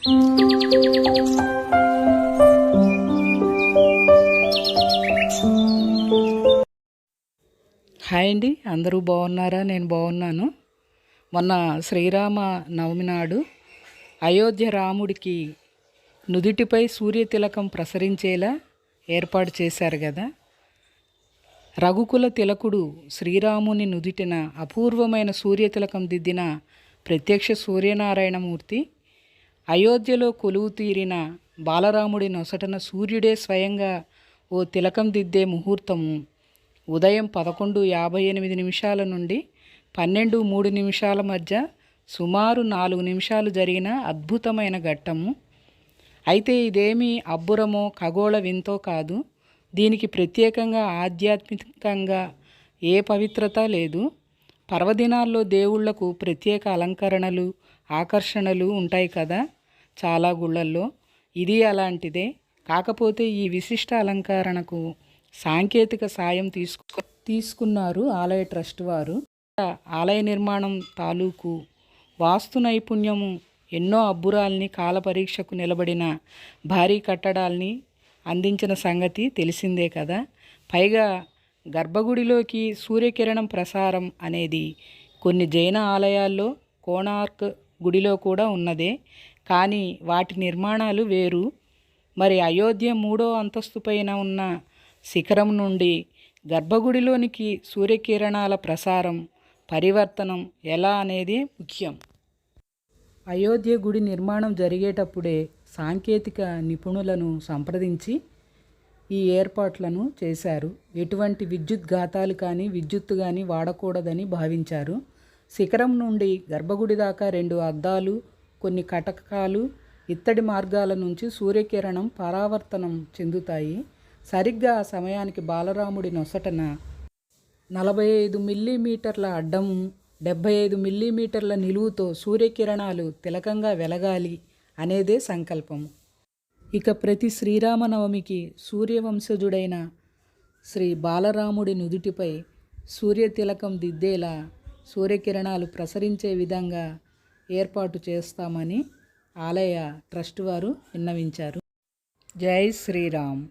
Hi అండి, అందరూ బాగున్నారా? నేను బాగున్నాను. మొన్న శ్రీరామ నవమి నాడు అయోధ్య రాముడికి నుదిటిపై సూర్యతిలకం ప్రసరించేలా ఏర్పాటు చేశారు కదా. రఘుకుల తిలకుడు శ్రీరాముని నుదిటిన అపూర్వమైన సూర్యతిలకం దిద్దిన ప్రత్యక్ష సూర్యనారాయణమూర్తి అయోధ్యలో కొలువు తీరిన బాలరాముడి నొసటన సూర్యుడే స్వయంగా ఓ తిలకం దిద్దే ముహూర్తము ఉదయం 11:58 నుండి 12:03 మధ్య సుమారు 4 నిమిషాలు జరిగిన అద్భుతమైన ఘట్టము. అయితే ఇదేమీ అబ్బురమో ఖగోళ వింతో కాదు. దీనికి ప్రత్యేకంగా ఆధ్యాత్మికంగా ఏ పవిత్రత లేదు. పర్వదినాల్లో దేవుళ్లకు ప్రత్యేక అలంకరణలు, ఆకర్షణలు ఉంటాయి కదా చాలా గుళ్ళల్లో. ఇది అలాంటిదే. కాకపోతే ఈ విశిష్ట అలంకరణకు సాంకేతిక సాయం తీసుకున్నారు ఆలయ ట్రస్ట్ వారు. ఆలయ నిర్మాణం తాలూకు వాస్తు నైపుణ్యము ఎన్నో అబ్బురాల్ని, కాల పరీక్షకు నిలబడిన భారీ కట్టడాల్ని అందించిన సంగతి తెలిసిందే కదా. పైగా గర్భగుడిలోకి సూర్యకిరణం ప్రసారం అనేది కొన్ని జైన ఆలయాల్లో, కోణార్క్ గుడిలో కూడా ఉన్నదే. కానీ వాటి నిర్మాణాలు వేరు. మరి అయోధ్య 3వ అంతస్తు పైన ఉన్న శిఖరం నుండి గర్భగుడిలోనికి సూర్యకిరణాల ప్రసారం, పరివర్తనం ఎలా అనేది ముఖ్యం. అయోధ్య గుడి నిర్మాణం జరిగేటప్పుడే సాంకేతిక నిపుణులను సంప్రదించి ఈ ఏర్పాట్లను చేశారు. ఎటువంటి విద్యుత్ ఘాతాలు కానీ, విద్యుత్తు కానీ వాడకూడదని భావించారు. శిఖరం నుండి గర్భగుడి దాకా 2 అద్దాలు, కొన్ని కటకాలు, ఇత్తడి మార్గాల నుంచి సూర్యకిరణం పరావర్తనం చెందుతాయి. సరిగ్గా ఆ సమయానికి బాలరాముడి నొసటన 45 మిల్లీమీటర్ల అడ్డము, 75 మిల్లీమీటర్ల నిలువుతో సూర్యకిరణాలు తిలకంగా వెలగాలి అనేదే సంకల్పము. ఇక ప్రతి శ్రీరామనవమికి సూర్యవంశజుడైన శ్రీ బాలరాముడి నుదుటిపై సూర్యతిలకం దిద్దేలా సూర్యకిరణాలు ప్రసరించే విధంగా ఏర్పాటు చేస్తామని ఆలయ ట్రస్ట్ వారు విన్నవించారు. జై శ్రీరామ్.